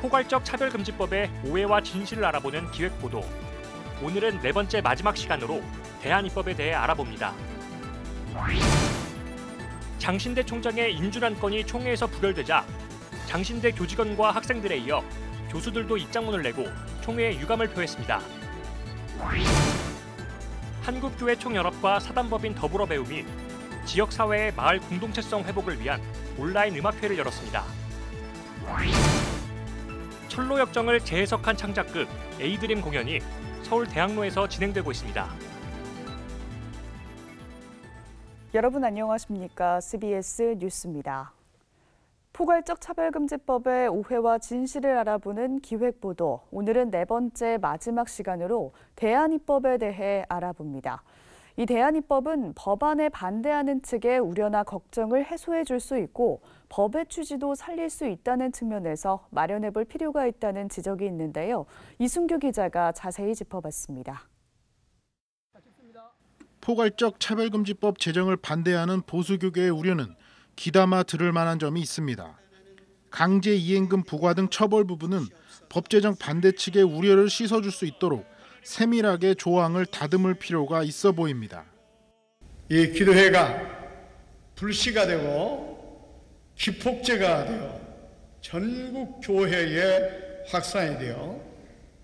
포괄적 차별금지법의 오해와 진실을 알아보는 기획보도. 오늘은 네 번째 마지막 시간으로 대한입법에 대해 알아봅니다. 장신대 총장의 인준안 건이 총회에서 부결되자 장신대 교직원과 학생들에 이어 교수들도 입장문을 내고 총회에 유감을 표했습니다. 한국교회총연합과 사단법인 더불어배움이 지역사회의 마을 공동체성 회복을 위한 온라인 음악회를 열었습니다. 철로역정을 재해석한 창작극 에이드림 공연이 서울 대학로에서 진행되고 있습니다. 여러분 안녕하십니까? CBS 뉴스입니다. 포괄적 차별금지법의 오해와 진실을 알아보는 기획보도. 오늘은 네 번째 마지막 시간으로 대한입법에 대해 알아봅니다. 이 대한입법은 법안에 반대하는 측의 우려나 걱정을 해소해 줄 수 있고 법의 취지도 살릴 수 있다는 측면에서 마련해 볼 필요가 있다는 지적이 있는데요. 이순규 기자가 자세히 짚어봤습니다. 포괄적 차별금지법 제정을 반대하는 보수교계의 우려는 귀담아 들을 만한 점이 있습니다. 강제 이행금 부과 등 처벌 부분은 법 제정 반대 측의 우려를 씻어줄 수 있도록 세밀하게 조항을 다듬을 필요가 있어 보입니다. 이 기도회가 불씨가 되고 기폭제가 되어 전국 교회에 확산이 되어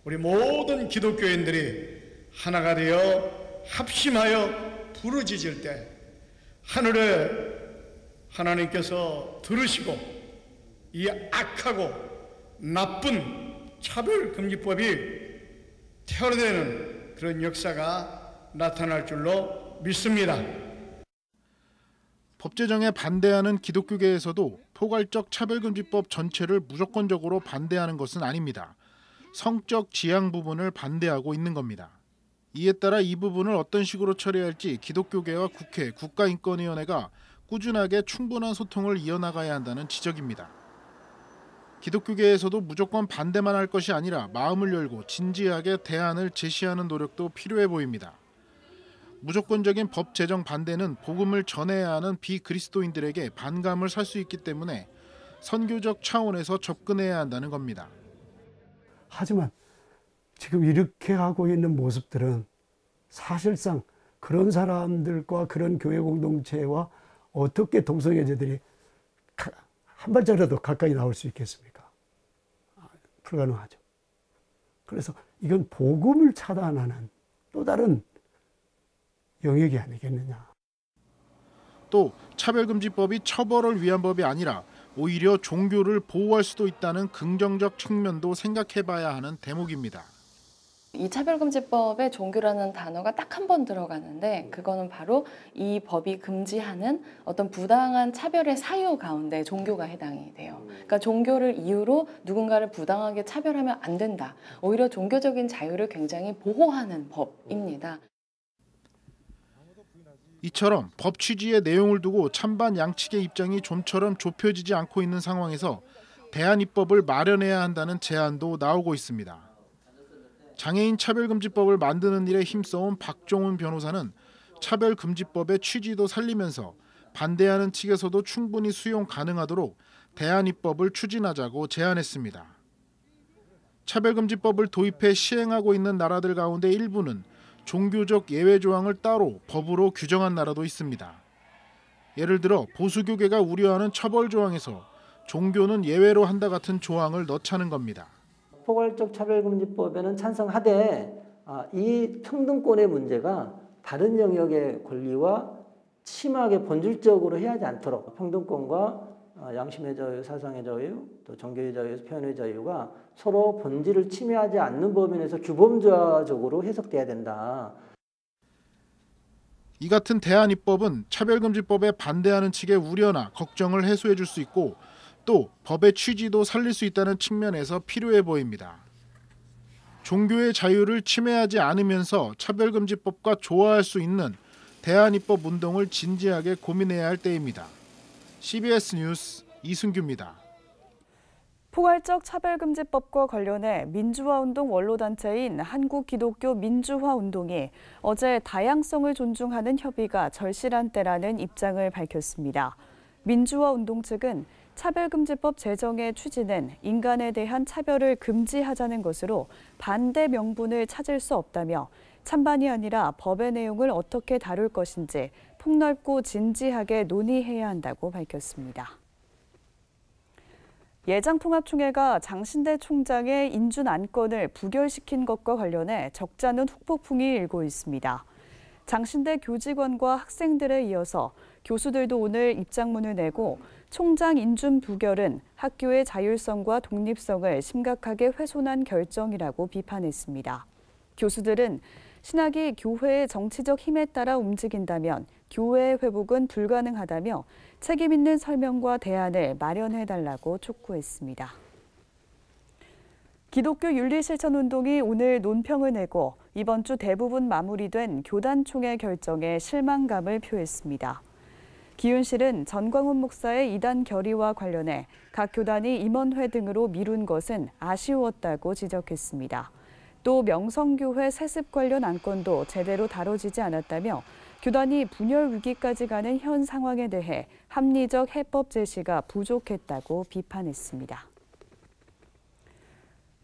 우리 모든 기독교인들이 하나가 되어 합심하여 부르짖을 때 하늘에 하나님께서 들으시고 이 악하고 나쁜 차별금지법이 퇴원되는 그런 역사가 나타날 줄로 믿습니다. 법 제정에 반대하는 기독교계에서도 포괄적 차별금지법 전체를 무조건적으로 반대하는 것은 아닙니다. 성적 지향 부분을 반대하고 있는 겁니다. 이에 따라 이 부분을 어떤 식으로 처리할지 기독교계와 국회, 국가인권위원회가 꾸준하게 충분한 소통을 이어나가야 한다는 지적입니다. 기독교계에서도 무조건 반대만 할 것이 아니라 마음을 열고 진지하게 대안을 제시하는 노력도 필요해 보입니다. 무조건적인 법 제정 반대는 복음을 전해야 하는 비그리스도인들에게 반감을 살 수 있기 때문에 선교적 차원에서 접근해야 한다는 겁니다. 하지만 지금 이렇게 하고 있는 모습들은 사실상 그런 사람들과 그런 교회 공동체와 어떻게 동성애자들이 한 발자라도 가까이 나올 수 있겠습니까? 불가능하죠. 그래서 이건 복음을 차단하는 또 다른 영역이 아니겠느냐. 또 차별금지법이 처벌을 위한 법이 아니라 오히려 종교를 보호할 수도 있다는 긍정적 측면도 생각해봐야 하는 대목입니다. 이 차별금지법에 종교라는 단어가 딱 한 번 들어가는데 그거는 바로 이 법이 금지하는 어떤 부당한 차별의 사유 가운데 종교가 해당이 돼요. 그러니까 종교를 이유로 누군가를 부당하게 차별하면 안 된다. 오히려 종교적인 자유를 굉장히 보호하는 법입니다. 이처럼 법 취지의 내용을 두고 찬반 양측의 입장이 좀처럼 좁혀지지 않고 있는 상황에서 대안입법을 마련해야 한다는 제안도 나오고 있습니다. 장애인 차별금지법을 만드는 일에 힘써온 박종훈 변호사는 차별금지법의 취지도 살리면서 반대하는 측에서도 충분히 수용 가능하도록 대안입법을 추진하자고 제안했습니다. 차별금지법을 도입해 시행하고 있는 나라들 가운데 일부는 종교적 예외 조항을 따로 법으로 규정한 나라도 있습니다. 예를 들어 보수교계가 우려하는 처벌 조항에서 종교는 예외로 한다 같은 조항을 넣자는 겁니다. 포괄적 차별금지법에는 찬성하되 이 평등권의 문제가 다른 영역의 권리와 심하게 본질적으로 해하지 않도록 평등권과 양심의 자유, 사상의 자유, 또 종교의 자유, 표현의 자유가 서로 본질을 침해하지 않는 범위에서 규범자적으로 해석돼야 된다. 이 같은 대안입법은 차별금지법에 반대하는 측의 우려나 걱정을 해소해 줄 수 있고 또 법의 취지도 살릴 수 있다는 측면에서 필요해 보입니다. 종교의 자유를 침해하지 않으면서 차별금지법과 조화할 수 있는 대안입법 운동을 진지하게 고민해야 할 때입니다. CBS 뉴스 이순규입니다. 포괄적 차별금지법과 관련해 민주화운동 원로단체인 한국기독교민주화운동이 어제 다양성을 존중하는 협의가 절실한 때라는 입장을 밝혔습니다. 민주화운동 측은 차별금지법 제정의 취지는 인간에 대한 차별을 금지하자는 것으로 반대 명분을 찾을 수 없다며 찬반이 아니라 법의 내용을 어떻게 다룰 것인지 폭넓고 진지하게 논의해야 한다고 밝혔습니다. 예장통합총회가 장신대 총장의 인준 안건을 부결시킨 것과 관련해 적잖은 후폭풍이 일고 있습니다. 장신대 교직원과 학생들에 이어서 교수들도 오늘 입장문을 내고 총장 인준 부결은 학교의 자율성과 독립성을 심각하게 훼손한 결정이라고 비판했습니다. 교수들은 신학이 교회의 정치적 힘에 따라 움직인다면 교회의 회복은 불가능하다며 책임 있는 설명과 대안을 마련해달라고 촉구했습니다. 기독교 윤리실천운동이 오늘 논평을 내고 이번 주 대부분 마무리된 교단총회 결정에 실망감을 표했습니다. 기윤실은 전광훈 목사의 이단 결의와 관련해 각 교단이 임원회 등으로 미룬 것은 아쉬웠다고 지적했습니다. 또 명성교회 세습 관련 안건도 제대로 다뤄지지 않았다며 교단이 분열 위기까지 가는 현 상황에 대해 합리적 해법 제시가 부족했다고 비판했습니다.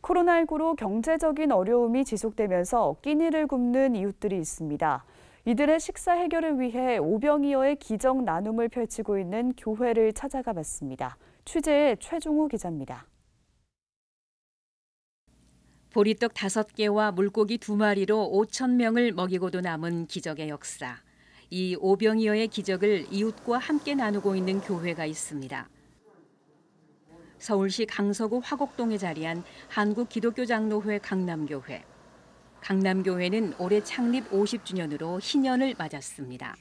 코로나19로 경제적인 어려움이 지속되면서 끼니를 굽는 이웃들이 있습니다. 이들의 식사 해결을 위해 오병이어의 기적 나눔을 펼치고 있는 교회를 찾아가 봤습니다. 취재의 최종우 기자입니다. 보리떡 5개와 물고기 2마리로 5,000명을 먹이고도 남은 기적의 역사. 이 오병이어의 기적을 이웃과 함께 나누고 있는 교회가 있습니다. 서울시 강서구 화곡동에 자리한 한국기독교장로회 강남교회. 강남교회는 올해 창립 50주년으로 희년을 맞았습니다.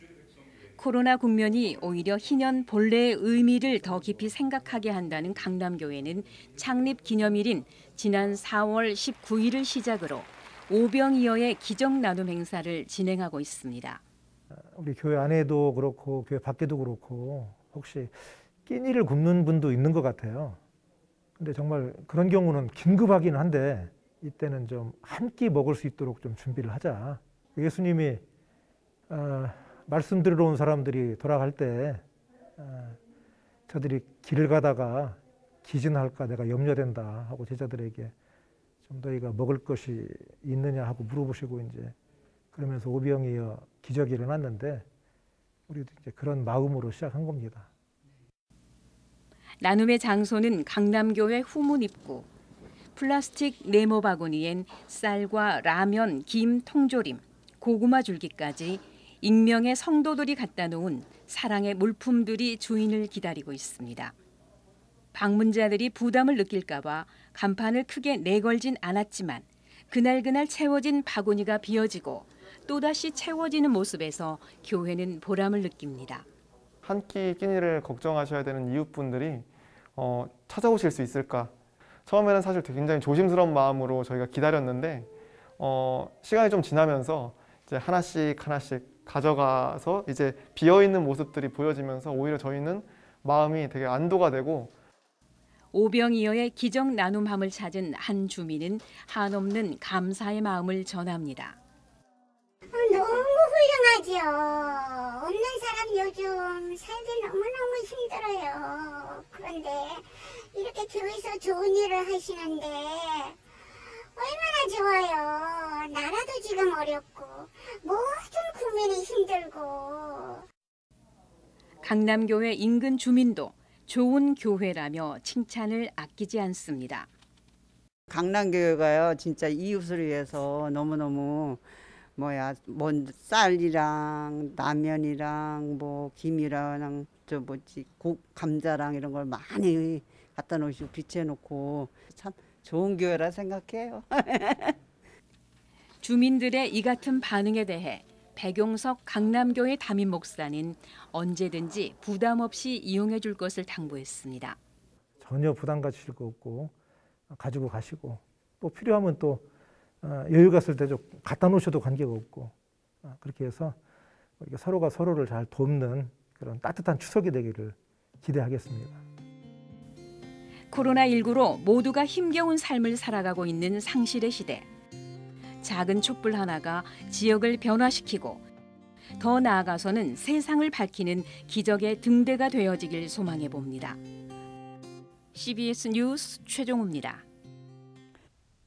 코로나 국면이 오히려 희년 본래의 의미를 더 깊이 생각하게 한다는 강남교회는 창립 기념일인 지난 4월 19일을 시작으로 오병이어의 기적 나눔 행사를 진행하고 있습니다. 우리 교회 안에도 그렇고 교회 밖에도 그렇고 혹시 끼니를 굽는 분도 있는 것 같아요. 근데 정말 그런 경우는 긴급하긴 한데 이때는 좀 한 끼 먹을 수 있도록 좀 준비를 하자. 예수님이 말씀 들으러 온 사람들이 돌아갈 때 저들이 길을 가다가 기진할까 내가 염려된다 하고 제자들에게 좀 너희가 먹을 것이 있느냐 하고 물어보시고 이제 그러면서 오병이어 기적이 일어났는데 우리도 이제 그런 마음으로 시작한 겁니다. 나눔의 장소는 강남교회 후문 입구. 플라스틱 네모 바구니엔 쌀과 라면, 김, 통조림, 고구마 줄기까지 익명의 성도들이 갖다 놓은 사랑의 물품들이 주인을 기다리고 있습니다. 방문자들이 부담을 느낄까 봐 간판을 크게 내걸진 않았지만 그날 채워진 바구니가 비어지고 또다시 채워지는 모습에서 교회는 보람을 느낍니다. 한 끼 끼니를 걱정하셔야 되는 이웃분들이 찾아오실 수 있을까? 처음에는 사실 굉장히 조심스러운 마음으로 저희가 기다렸는데 시간이 좀 지나면서 이제 하나씩 가져가서 이제 비어있는 모습들이 보여지면서 오히려 저희는 마음이 되게 안도가 되고 오병이어의 기적 나눔함을 찾은 한 주민은 한없는 감사의 마음을 전합니다. 너무 훌륭하죠. 없는 사람 요즘 살기 너무너무 힘들어요. 그런데 이렇게 교회에서 좋은 일을 하시는데 얼마나 좋아요. 나라도 지금 어렵고 모든 국민이 힘들고. 강남교회 인근 주민도 좋은 교회라며 칭찬을 아끼지 않습니다. 강남교회가요 진짜 이웃을 위해서 너무너무 쌀이랑 라면이랑 김이랑 감자랑 이런 걸 많이 갖다 놓으시고 비춰놓고 참 좋은 교회라 생각해요. 주민들의 이 같은 반응에 대해 백용석 강남교회 담임 목사는 언제든지 부담 없이 이용해 줄 것을 당부했습니다. 전혀 부담 가지실 거 없고 가지고 가시고 또 필요하면 또 여유가 있을 때 좀 갖다 놓으셔도 관계가 없고 그렇게 해서 서로가 서로를 잘 돕는 그런 따뜻한 추석이 되기를 기대하겠습니다. 코로나19로 모두가 힘겨운 삶을 살아가고 있는 상실의 시대. 작은 촛불 하나가 지역을 변화시키고 더 나아가서는 세상을 밝히는 기적의 등대가 되어지길 소망해 봅니다. CBS 뉴스 최종우입니다.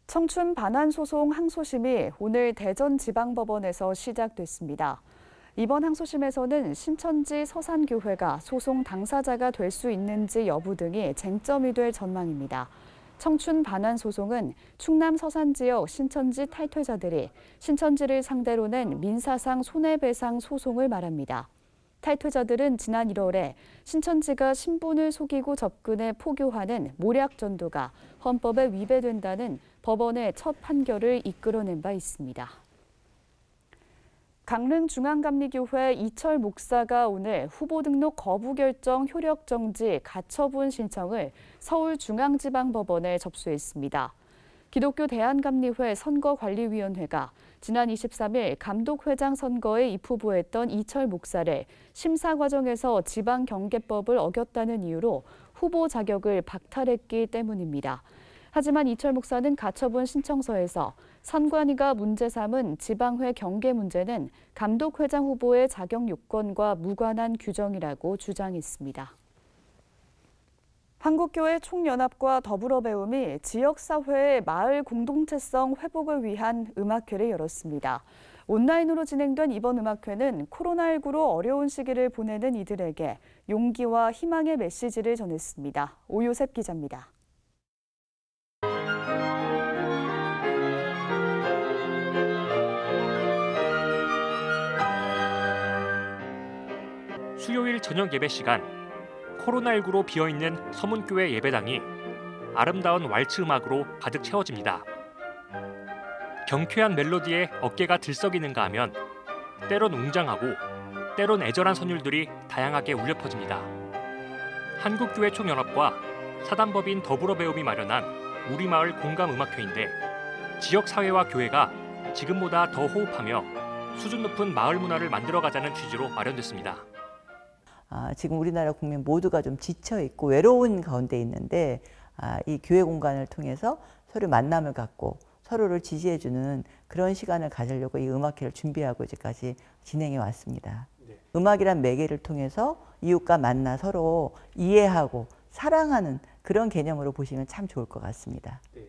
청춘 반환 소송 항소심이 오늘 대전지방법원에서 시작됐습니다. 이번 항소심에서는 신천지 서산교회가 소송 당사자가 될 수 있는지 여부 등이 쟁점이 될 전망입니다. 청춘 반환 소송은 충남 서산 지역 신천지 탈퇴자들이 신천지를 상대로 낸 민사상 손해배상 소송을 말합니다. 탈퇴자들은 지난 1월에 신천지가 신분을 속이고 접근해 포교하는 모략 전도가 헌법에 위배된다는 법원의 첫 판결을 이끌어낸 바 있습니다. 강릉중앙감리교회 이철 목사가 오늘 후보 등록 거부 결정 효력 정지 가처분 신청을 서울중앙지방법원에 접수했습니다. 기독교 대한감리회 선거관리위원회가 지난 23일 감독회장 선거에 입후보했던 이철 목사를 심사 과정에서 지방경계법을 어겼다는 이유로 후보 자격을 박탈했기 때문입니다. 하지만 이철 목사는 가처분 신청서에서 선관위가 문제 삼은 지방회 경계 문제는 감독회장 후보의 자격 요건과 무관한 규정이라고 주장했습니다. 한국교회 총연합과 더불어배움이 지역사회의 마을 공동체성 회복을 위한 음악회를 열었습니다. 온라인으로 진행된 이번 음악회는 코로나19로 어려운 시기를 보내는 이들에게 용기와 희망의 메시지를 전했습니다. 오요셉 기자입니다. 수요일 저녁 예배 시간, 코로나19로 비어있는 서문교회 예배당이 아름다운 왈츠 음악으로 가득 채워집니다. 경쾌한 멜로디에 어깨가 들썩이는가 하면 때론 웅장하고 때론 애절한 선율들이 다양하게 울려 퍼집니다. 한국교회 총연합과 사단법인 더불어배움이 마련한 우리마을 공감음악회인데 지역사회와 교회가 지금보다 더 호흡하며 수준 높은 마을 문화를 만들어가자는 취지로 마련됐습니다. 지금 우리나라 국민 모두가 좀 지쳐있고 외로운 가운데 있는데 이 교회 공간을 통해서 서로 만남을 갖고 서로를 지지해주는 그런 시간을 가지려고 이 음악회를 준비하고 이제까지 진행해 왔습니다. 네. 음악이란 매개를 통해서 이웃과 만나 서로 이해하고 사랑하는 그런 개념으로 보시면 참 좋을 것 같습니다. 네.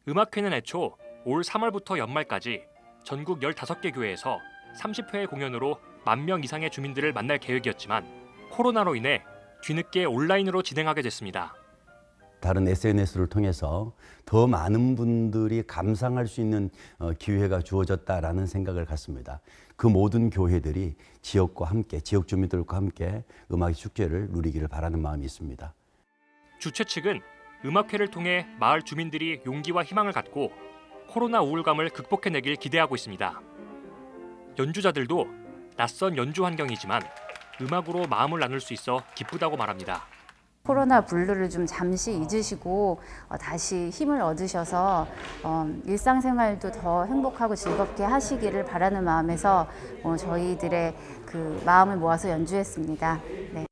음악회는 애초 올 3월부터 연말까지 전국 15개 교회에서 30회의 공연으로 10,000명 이상의 주민들을 만날 계획이었지만 코로나로 인해 뒤늦게 온라인으로 진행하게 됐습니다. 다른 SNS를 통해서 더 많은 분들이 감상할 수 있는 기회가 주어졌다라는 생각을 갖습니다. 그 모든 교회들이 지역과 함께, 지역 주민들과 함께 음악의 축제를 누리기를 바라는 마음이 있습니다. 주최 측은 음악회를 통해 마을 주민들이 용기와 희망을 갖고 코로나 우울감을 극복해내길 기대하고 있습니다. 연주자들도 낯선 연주 환경이지만 음악으로 마음을 나눌 수 있어 기쁘다고 말합니다. 코로나 블루를 좀 잠시 잊으시고 다시 힘을 얻으셔서 일상생활도 더 행복하고 즐겁게 하시기를 바라는 마음에서 저희들의 그 마음을 모아서 연주했습니다. 네.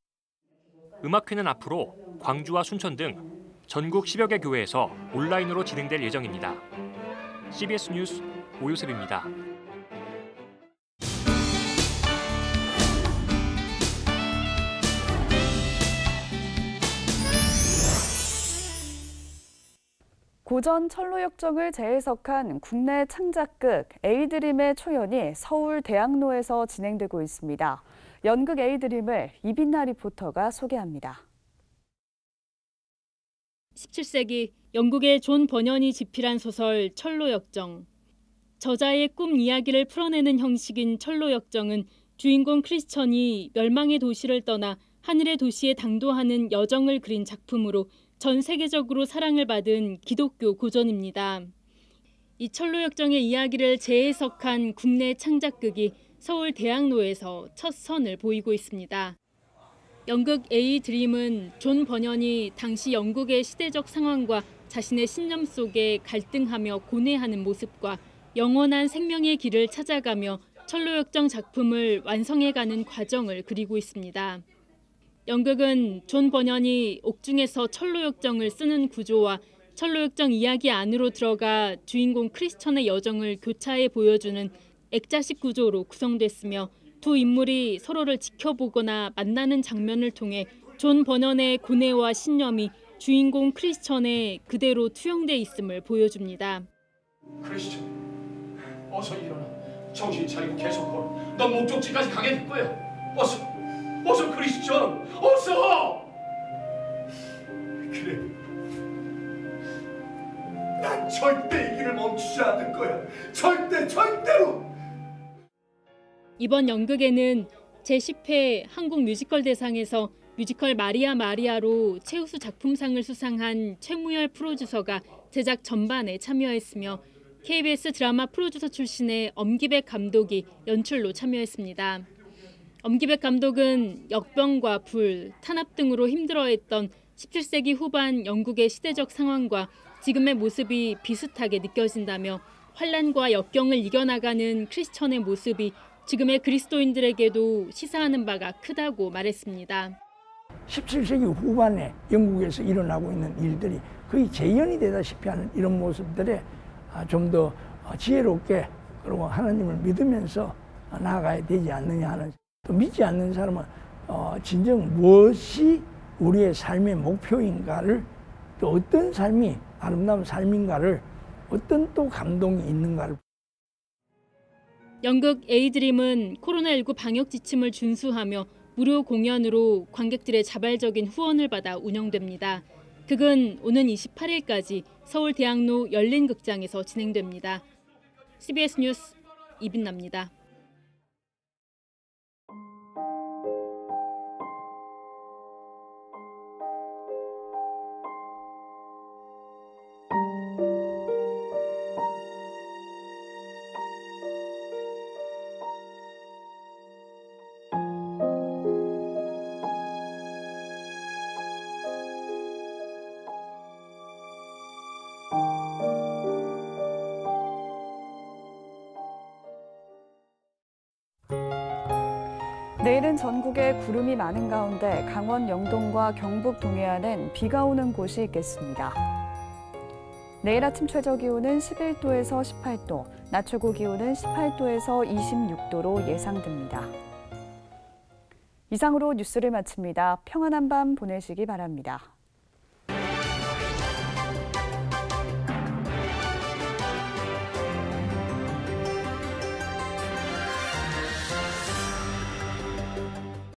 음악회는 앞으로 광주와 순천 등 전국 10여 개 교회에서 온라인으로 진행될 예정입니다. CBS 뉴스 오요셉입니다. 고전 철로역정을 재해석한 국내 창작극 에이드림의 초연이 서울 대학로에서 진행되고 있습니다. 연극 에이드림을 이빈나 리포터가 소개합니다. 17세기 영국의 존 버년이 집필한 소설 철로역정. 저자의 꿈 이야기를 풀어내는 형식인 철로역정은 주인공 크리스천이 멸망의 도시를 떠나 하늘의 도시에 당도하는 여정을 그린 작품으로 전 세계적으로 사랑을 받은 기독교 고전입니다. 이 철로역정의 이야기를 재해석한 국내 창작극이 서울 대학로에서 첫 선을 보이고 있습니다. 연극 에이드림은 존 버년이 당시 영국의 시대적 상황과 자신의 신념 속에 갈등하며 고뇌하는 모습과 영원한 생명의 길을 찾아가며 철로역정 작품을 완성해가는 과정을 그리고 있습니다. 연극은 존 버년이 옥중에서 철로역정을 쓰는 구조와 철로역정 이야기 안으로 들어가 주인공 크리스천의 여정을 교차해 보여주는 액자식 구조로 구성됐으며 두 인물이 서로를 지켜보거나 만나는 장면을 통해 존 버년의 고뇌와 신념이 주인공 크리스천에 그대로 투영돼 있음을 보여줍니다. 크리스천, 어서 일어나. 정신 차리고 계속 걸어. 넌 목적지까지 가게 될 거야. 어서 크리스천, 어서! 그래. 난 절대 이 길을 멈추지 않을 거야. 절대로! 이번 연극에는 제10회 한국 뮤지컬 대상에서 뮤지컬 마리아 마리아로 최우수 작품상을 수상한 최무열 프로듀서가 제작 전반에 참여했으며 KBS 드라마 프로듀서 출신의 엄기백 감독이 연출로 참여했습니다. 엄기백 감독은 역병과 불, 탄압 등으로 힘들어했던 17세기 후반 영국의 시대적 상황과 지금의 모습이 비슷하게 느껴진다며 환란과 역경을 이겨나가는 크리스천의 모습이 지금의 그리스도인들에게도 시사하는 바가 크다고 말했습니다. 17세기 후반에 영국에서 일어나고 있는 일들이 거의 재현이 되다시피 하는 이런 모습들에 좀 더 지혜롭게 그리고 하나님을 믿으면서 나아가야 되지 않느냐 하는, 또 믿지 않는 사람은 진정 무엇이 우리의 삶의 목표인가를, 또 어떤 삶이 아름다운 삶인가를, 어떤 또 감동이 있는가를. 연극 에이드림은 코로나19 방역 지침을 준수하며 무료 공연으로 관객들의 자발적인 후원을 받아 운영됩니다. 극은 오는 28일까지 서울 대학로 열린극장에서 진행됩니다. CBS 뉴스 이빈나입니다. 내일은 전국에 구름이 많은 가운데 강원 영동과 경북 동해안은 비가 오는 곳이 있겠습니다. 내일 아침 최저기온은 11도에서 18도, 낮 최고 기온은 18도에서 26도로 예상됩니다. 이상으로 뉴스를 마칩니다. 평안한 밤 보내시기 바랍니다.